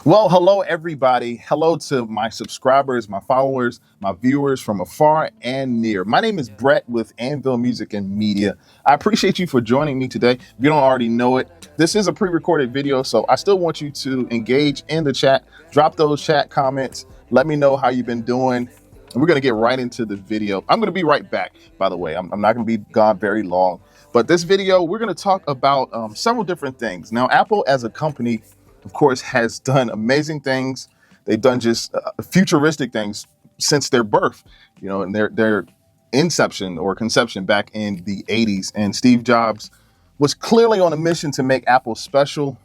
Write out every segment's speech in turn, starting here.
Well, hello, everybody. Hello to my subscribers, my followers, my viewers from afar and near. My name is Brett with Anvil Music and Media. I appreciate you for joining me today. If you don't already know it, this is a pre-recorded video, so I still want you to engage in the chat. Drop those chat comments. Let me know how you've been doing. And we're going to get right into the video. I'm going to be right back, by the way. I'm not going to be gone very long. But this video, we're going to talk about several different things. Now, Apple as a company, of course, has done amazing things. They've done just futuristic things since their birth, and their inception or conception back in the 80s. And Steve Jobs was clearly on a mission to make Apple special.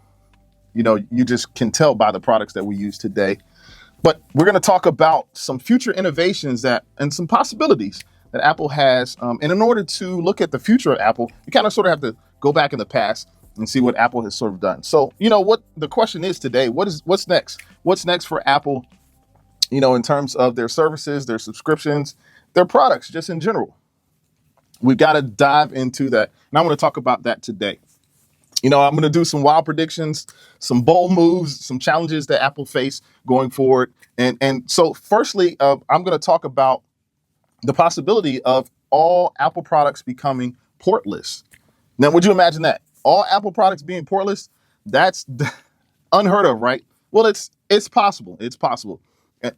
You just can tell by the products that we use today. But we're going to talk about some future innovations and some possibilities that Apple has. And in order to look at the future of Apple, you kind of sort of have to go back in the past and see what Apple has sort of done. So, what the question is today, what's next? What's next for Apple, in terms of their services, their subscriptions, their products, just in general? We've got to dive into that. And I want to talk about that today. I'm going to do some wild predictions, some bold moves, some challenges that Apple face going forward. And so firstly, I'm going to talk about the possibility of all Apple products becoming portless. Now, would you imagine that? All Apple products being portless? That's unheard of, right? Well, it's possible. It's possible.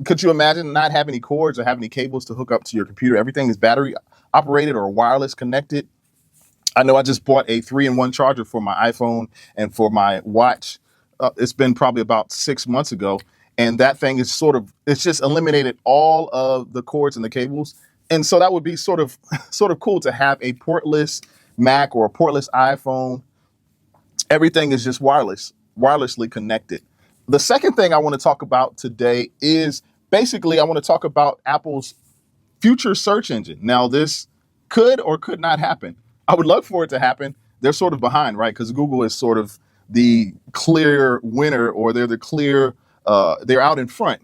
Could you imagine not having any cords or having any cables to hook up to your computer? Everything is battery operated or wireless connected. I know I just bought a 3-in-1 charger for my iPhone and for my watch. It's been probably about 6 months ago. And that thing is it's just eliminated all of the cords and the cables. And so that would be sort of cool to have a portless Mac or a portless iPhone. Everything is just wirelessly connected. The second thing I want to talk about today is basically I want to talk about Apple's future search engine. Now, this could or could not happen. I would love for it to happen. They're sort of behind, right? Because Google is sort of the clear winner, or they're they're out in front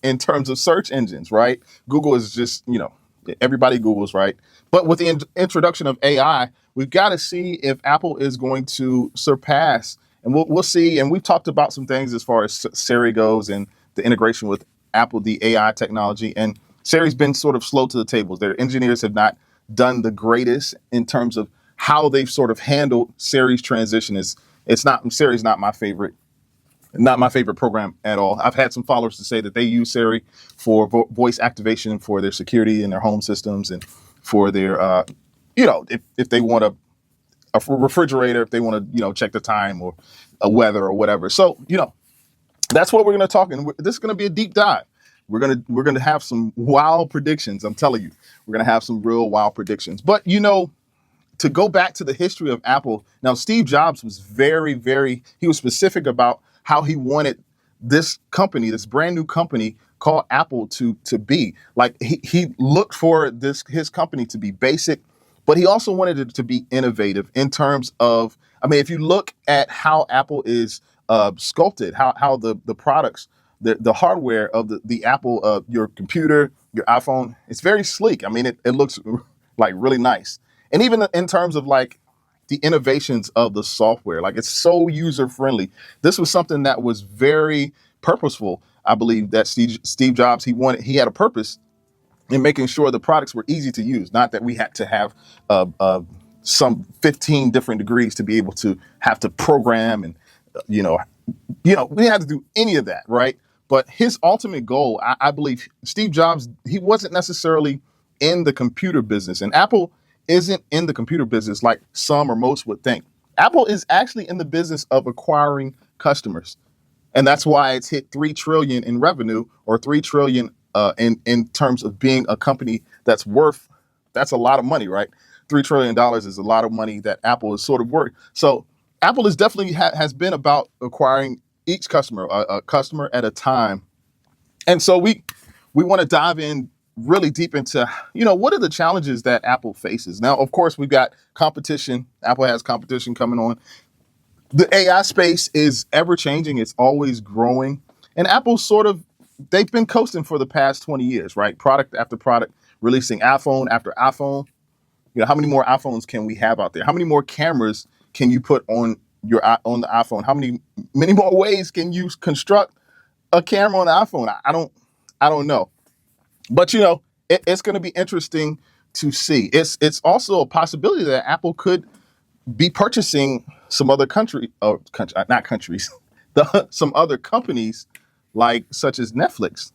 in terms of search engines, right? Google is just, everybody Googles, right? But with the introduction of AI, we've got to see if Apple is going to surpass, and we'll see. And we've talked about some things as far as Siri goes and the integration with Apple, the AI technology. And Siri's been sort of slow to the tables. Their engineers have not done the greatest in terms of how they've sort of handled Siri's transition. Siri's not my favorite program at all. I've had some followers to say that they use Siri for voice activation for their security in their home systems and for their, if they want a refrigerator, if they want to, check the time or a weather or whatever. So, that's what we're going to talk. And this is going to be a deep dive. We're going to have some wild predictions. I'm telling you, we're going to have some real wild predictions. But, to go back to the history of Apple, now, Steve Jobs was he was specific about how he wanted this company, this brand new company called Apple to be. Like he looked for his company to be basic, but he also wanted it to be innovative in terms of, if you look at how Apple is sculpted, how the products, the hardware of the Apple, your computer, your iPhone, it's very sleek. It looks like really nice. And even in terms of like the innovations of the software, like it's so user friendly. This was something that was very purposeful. I believe that Steve Jobs, he had a purpose in making sure the products were easy to use. Not that we had to have some 15 different degrees to be able to have to program and, we didn't have to do any of that, right? But his ultimate goal, I believe Steve Jobs, he wasn't necessarily in the computer business, and Apple isn't in the computer business like some or most would think. Apple is actually in the business of acquiring customers. And that's why it's hit 3 trillion in revenue, or 3 trillion in terms of being a company that's a lot of money, right? $3 trillion is a lot of money that Apple is sort of worth. So Apple is definitely has been about acquiring each customer, a customer at a time. And so we want to dive in really deep into, what are the challenges that Apple faces? Now, of course, we've got competition. Apple has competition coming on. The AI space is ever changing. It's always growing. And Apple they've been coasting for the past 20 years, right? Product after product, releasing iPhone after iPhone. How many more iPhones can we have out there? How many more cameras can you put on the iPhone? Many more ways can you construct a camera on the iPhone. I don't know. But it's going to be interesting to see. It's also a possibility that Apple could be purchasing some other not countries, some other companies like such as Netflix.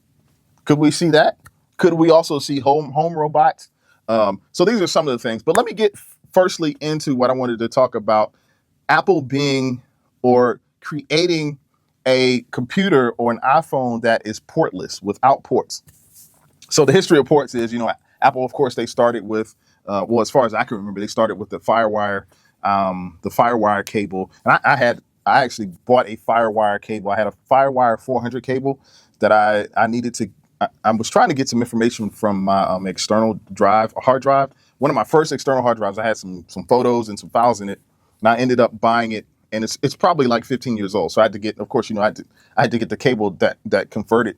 Could we see that? Could we also see home robots? So these are some of the things. But let me get firstly into what I wanted to talk about: Apple being or creating a computer or an iPhone that is portless, without ports. So the history of ports is, Apple, of course, they started with, well, as far as I can remember, they started with the FireWire cable. And I actually bought a FireWire cable. I had a FireWire 400 cable that I needed to. I was trying to get some information from my external hard drive. One of my first external hard drives. I had some photos and some files in it, and I ended up buying it. And it's probably like 15 years old. So I had to get, of course, I had to get the cable that converted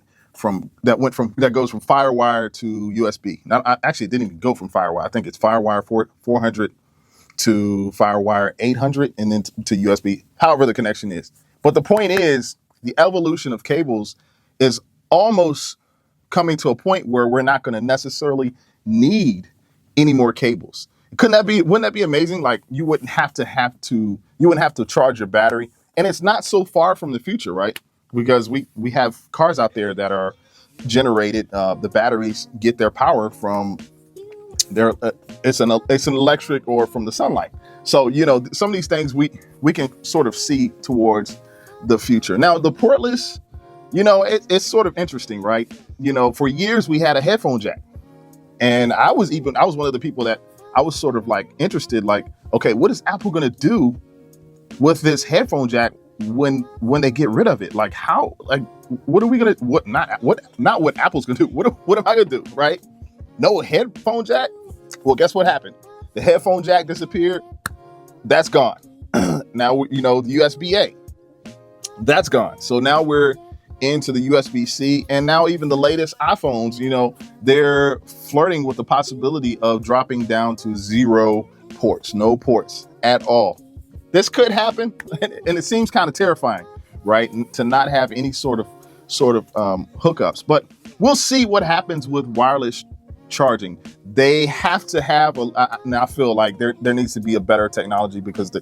that goes from FireWire to USB. Now, it didn't even go from FireWire. I think it's FireWire 400 to FireWire 800 and then to USB, however the connection is. But the point is, the evolution of cables is almost coming to a point where we're not going to necessarily need any more cables. Wouldn't that be amazing? Like, you wouldn't have to charge your battery. And it's not so far from the future, right? Because we have cars out there that are generated, the batteries get their power from it's an electric or from the sunlight. So, some of these things we can sort of see towards the future. Now, the portless, it's sort of interesting, right? For years we had a headphone jack, and I was one of the people that I was sort of like interested, like, okay, what is Apple going to do with this headphone jack when they get rid of it? Like, how? Like, what are we gonna? Not what Apple's gonna do. What am I gonna do? Right? No headphone jack. Well, guess what happened? The headphone jack disappeared. That's gone. Now the USB-A. That's gone. So now we're into the USB-C, and now even the latest iPhones, they're flirting with the possibility of dropping down to 0 ports, no ports at all. This could happen, and it seems kind of terrifying, right? To not have any sort of hookups. But we'll see what happens with wireless charging. They have to have now I feel like there needs to be a better technology, because there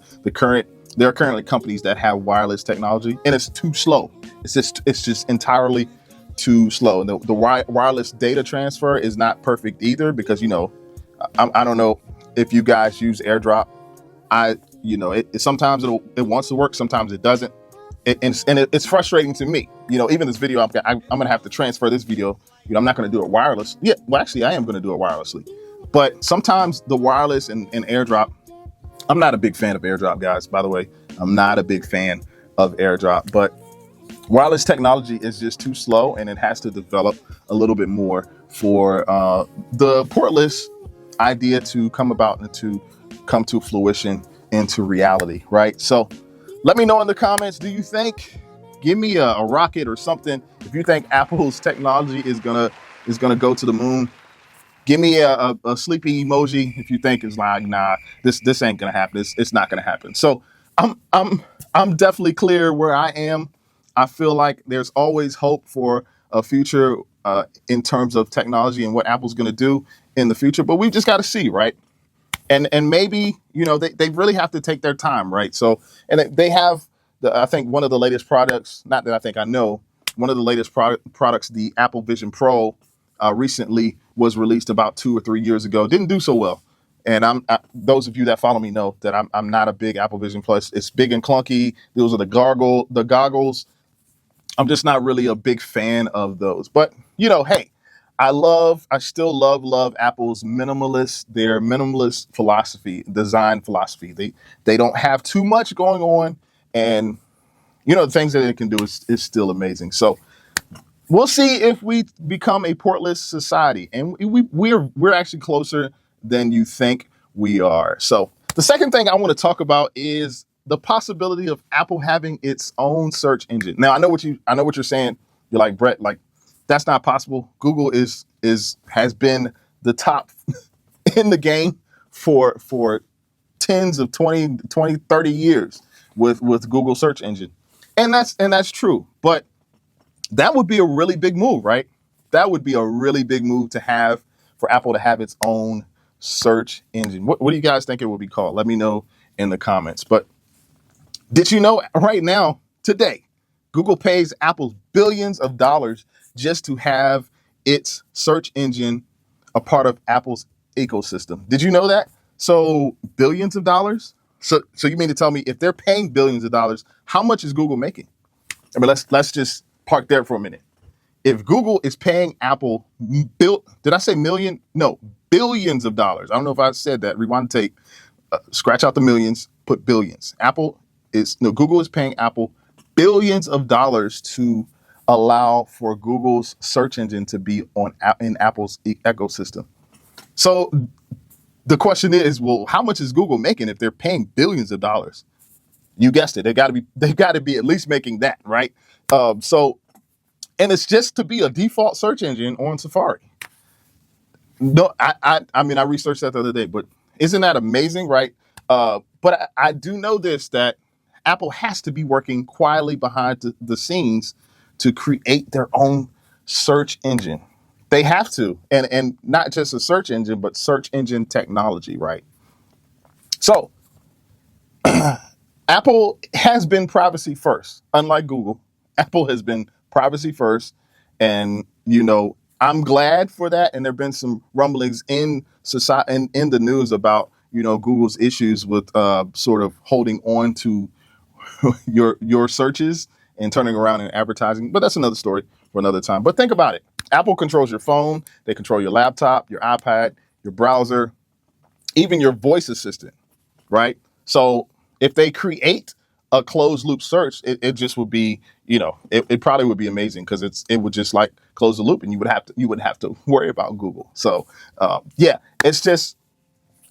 are currently companies that have wireless technology, and it's too slow. It's just entirely too slow. The wireless data transfer is not perfect either, because I don't know if you guys use AirDrop. Sometimes it wants to work, sometimes it doesn't. It's frustrating to me. Even this video, I'm gonna have to transfer this video. I'm not gonna do it wireless. Yeah, well, actually, I am gonna do it wirelessly. But sometimes the wireless and AirDrop, I'm not a big fan of AirDrop, guys. By the way, I'm not a big fan of AirDrop. But wireless technology is just too slow, and it has to develop a little bit more for the portless idea to come about and to come to fruition, into reality, right? So let me know in the comments, do you think, give me a rocket or something, if you think Apple's technology is gonna go to the moon. Give me a sleepy emoji if you think it's like, nah, this ain't gonna happen. It's not gonna happen. So I'm definitely clear where I am. I feel like there's always hope for a future in terms of technology and what Apple's gonna do in the future, but we've just got to see, right? And maybe, they really have to take their time, right? So, and they have, I think one of the latest products, not that I think I know, one of the latest products, the Apple Vision Pro, recently was released about 2 or 3 years ago. Didn't do so well. And those of you that follow me know that I'm not a big Apple Vision Plus. It's big and clunky. Those are the goggles. I'm just not really a big fan of those. But, hey, I still love Apple's their minimalist philosophy, design philosophy. They don't have too much going on, and the things that it can do is still amazing. So we'll see if we become a portless society, and we're actually closer than you think we are. So the second thing I want to talk about is the possibility of Apple having its own search engine. Now I know what you're saying. You're like, Brett, like, that's not possible. Google has been the top in the game for tens of 20, 30 years with Google search engine. And that's true. But That would be a really big move, right? That would be a really big move to have for Apple to have its own search engine. What do you guys think it would be called? Let me know in the comments. But did you know right now, today, Google pays Apple billions of dollars just to have its search engine a part of Apple's ecosystem? Did you know that? So billions of dollars? So you mean to tell me if they're paying billions of dollars, how much is Google making? I mean, let's just park there for a minute. If Google is paying Apple did I say million? No, billions of dollars. I don't know if I said that. Rewind the tape. Scratch out the millions, put billions. Google is paying Apple billions of dollars to allow for Google's search engine to be in Apple's ecosystem. So the question is, well, how much is Google making if they're paying billions of dollars? You guessed it. They've got to be at least making that, right? And it's just to be a default search engine on Safari. No, I mean, I researched that the other day, but isn't that amazing, right? But I do know this, that Apple has to be working quietly behind the scenes to create their own search engine. They have to, and not just a search engine, but search engine technology, right? So Apple has been privacy first, unlike Google. Apple has been privacy first, and I'm glad for that. And there've been some rumblings in society and in the news about Google's issues with sort of holding on to your searches and turning around and advertising. But that's another story for another time. But think about it. Apple controls your phone. They control your laptop, your iPad, your browser, even your voice assistant, right? So if they create a closed loop search, it just would be, it probably would be amazing, because it would just like close the loop, and you would have to worry about Google. So it's just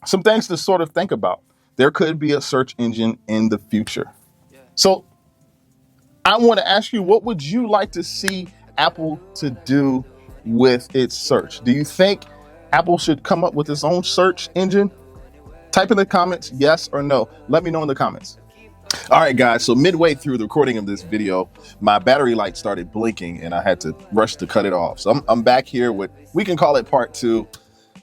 some things to sort of think about. There could be a search engine in the future. So I want to ask you, what would you like to see Apple to do with its search? Do you think Apple should come up with its own search engine? Type in the comments, yes or no. Let me know in the comments. All right, guys. So midway through the recording of this video, my battery light started blinking and I had to rush to cut it off. So I'm back here with, we can call it part 2.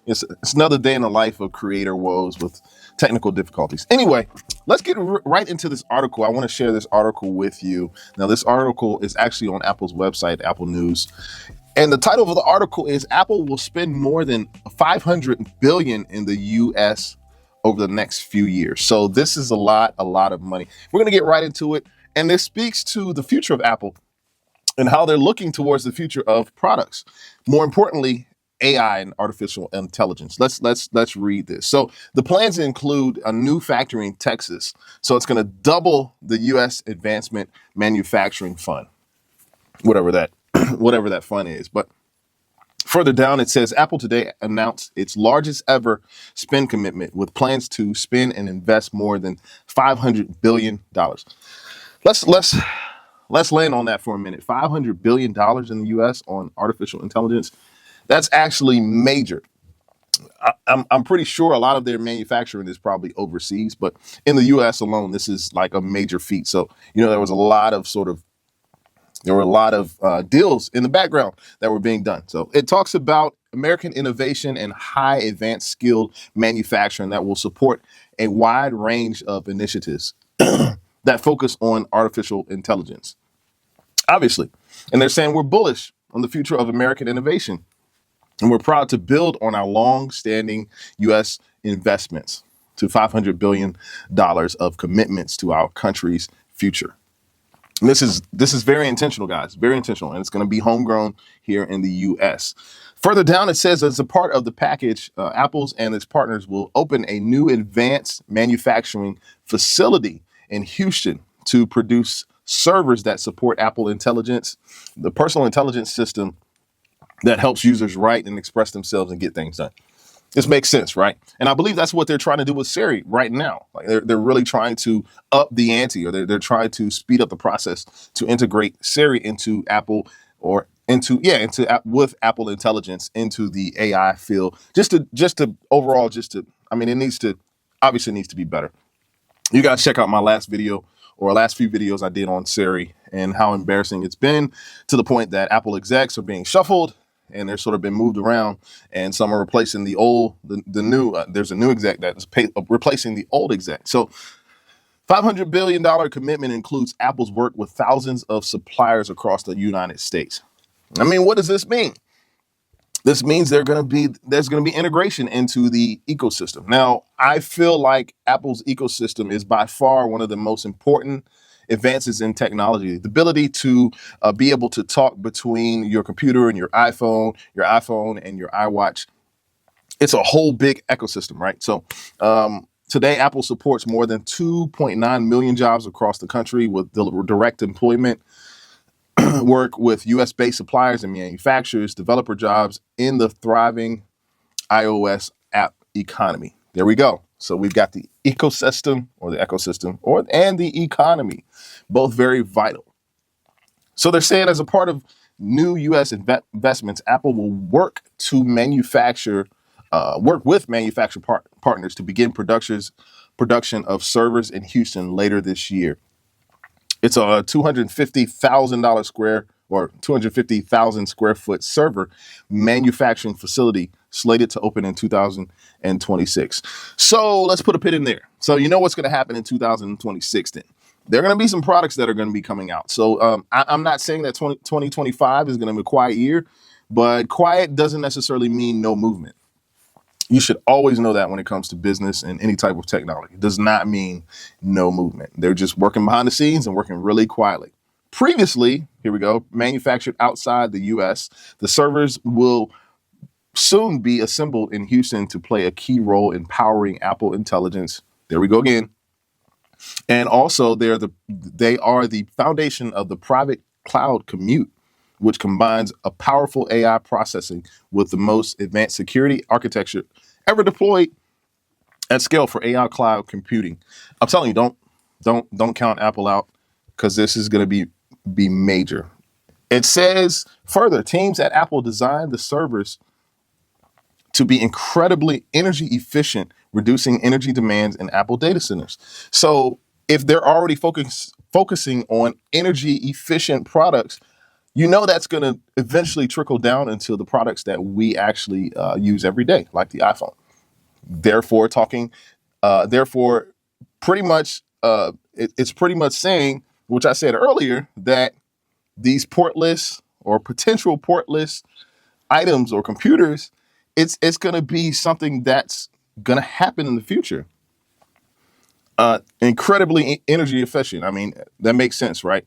It's another day in the life of creator woes with technical difficulties. Anyway, let's get right into this article. I want to share this article with you. Now, this article is actually on Apple's website, Apple News. And the title of the article is Apple will spend more than $500 billion in the US over the next few years. So this is a lot of money. We're going to get right into it. And this speaks to the future of Apple and how they're looking towards the future of products. More importantly, AI and artificial intelligence. Let's read this. So the plans include a new factory in Texas. So it's going to double the U.S. Advancement Manufacturing Fund, whatever that fund is. But further down, it says Apple today announced its largest ever spend commitment, with plans to spend and invest more than $500 billion. Let's land on that for a minute. $500 billion in the U.S. on artificial intelligence. That's actually major. I'm pretty sure a lot of their manufacturing is probably overseas, but in the U.S. alone, this is like a major feat. So, there was a lot of deals in the background that were being done. So it talks about American innovation and high advanced skilled manufacturing that will support a wide range of initiatives that focus on artificial intelligence. Obviously. And they're saying we're bullish on the future of American innovation. And we're proud to build on our long-standing U.S. investments to $500 billion of commitments to our country's future. And this is very intentional, guys, very intentional. And it's going to be homegrown here in the U.S. Further down, it says, as a part of the package, Apple's and its partners will open a new advanced manufacturing facility in Houston to produce servers that support Apple Intelligence, the personal intelligence system that helps users write and express themselves and get things done. This makes sense, right? And I believe that's what they're trying to do with Siri right now. Like they're really trying to up the ante, or they're trying to speed up the process to integrate Siri into Apple, or with Apple Intelligence into the AI field. It obviously needs to be better. You guys check out my last video or last few videos I did on Siri and how embarrassing it's been, to the point that Apple execs are being shuffled and they're sort of been moved around, and some are replacing the new. There's a new exec that is replacing the old exec. So $500 billion commitment includes Apple's work with thousands of suppliers across the United States. I mean, what does this mean? This means there's going to be integration into the ecosystem. Now, I feel like Apple's ecosystem is by far one of the most important advances in technology. The ability to be able to talk between your computer and your iPhone and your iWatch. It's a whole big ecosystem, right? So today, Apple supports more than 2.9 million jobs across the country with direct employment, work with US-based suppliers and manufacturers, developer jobs in the thriving iOS app economy. There we go. So we've got the ecosystem and the economy, both very vital. So they're saying as a part of new US investments, Apple will work with manufacturer partners to begin production of servers in Houston later this year. It's a $250,000 square foot server manufacturing facility slated to open in 2026. So let's put a pin in there. So you know what's going to happen in 2026 then. There are going to be some products that are going to be coming out. So I'm not saying that 2025 is going to be a quiet year, but quiet doesn't necessarily mean no movement. You should always know that when it comes to business and any type of technology. It does not mean no movement. They're just working behind the scenes and working really quietly. Previously, here we go, manufactured outside the US, the servers will soon be assembled in Houston to play a key role in powering Apple Intelligence. There we go again. And also, they are the foundation of the private cloud commute, which combines a powerful AI processing with the most advanced security architecture ever deployed at scale for AI cloud computing. I'm telling you, don't count Apple out, because this is going to be major. It says further, teams at Apple designed the servers to be incredibly energy efficient, reducing energy demands in Apple data centers. So if they're already focusing on energy efficient products, you know that's going to eventually trickle down into the products that we actually use every day, like the iPhone. Therefore, pretty much, it's pretty much saying, which I said earlier, that these portless or potential portless items or computers, it's going to be something that's going to happen in the future. Incredibly energy efficient. I mean, that makes sense, right?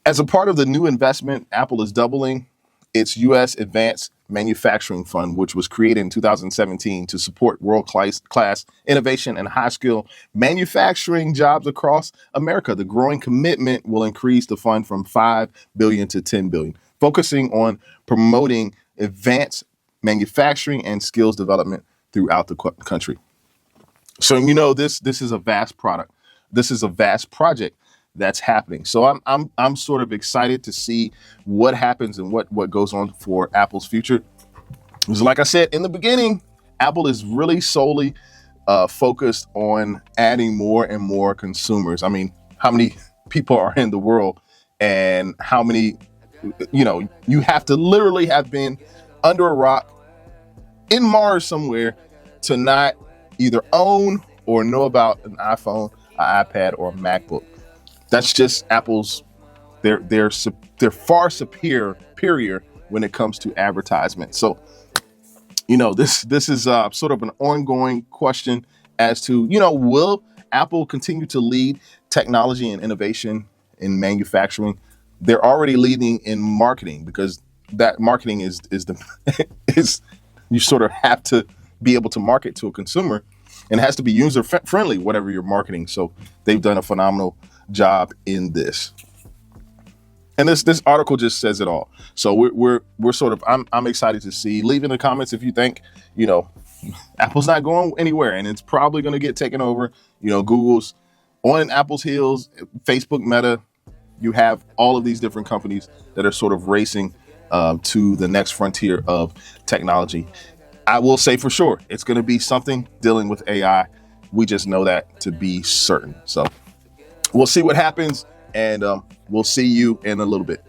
As a part of the new investment, Apple is doubling its U.S. Advanced Manufacturing Fund, which was created in 2017 to support world-class innovation and high-skill manufacturing jobs across America. The growing commitment will increase the fund from $5 billion to $10 billion, focusing on promoting advanced manufacturing and skills development throughout the country. So, you know, this is a vast product. This is a vast project that's happening. So I'm sort of excited to see what happens and what goes on for Apple's future. Because like I said in the beginning, Apple is really solely focused on adding more and more consumers. I mean, how many people are in the world, and how many, you have to literally have been under a rock in Mars somewhere to not either own or know about an iPhone, an iPad, or a MacBook. That's just Apple's. They're far superior when it comes to advertisement. So, this is sort of an ongoing question as to, will Apple continue to lead technology and innovation in manufacturing? They're already leading in marketing, because that marketing is you sort of have to be able to market to a consumer, and it has to be user friendly, whatever you're marketing. So they've done a phenomenal job in this. And this article just says it all. So we're sort of, I'm excited to see. Leave in the comments if you think, Apple's not going anywhere, and it's probably going to get taken over. Google's on Apple's heels, Facebook, Meta. You have all of these different companies that are sort of racing to the next frontier of technology. I will say for sure, it's going to be something dealing with AI. We just know that to be certain. So we'll see what happens, and we'll see you in a little bit.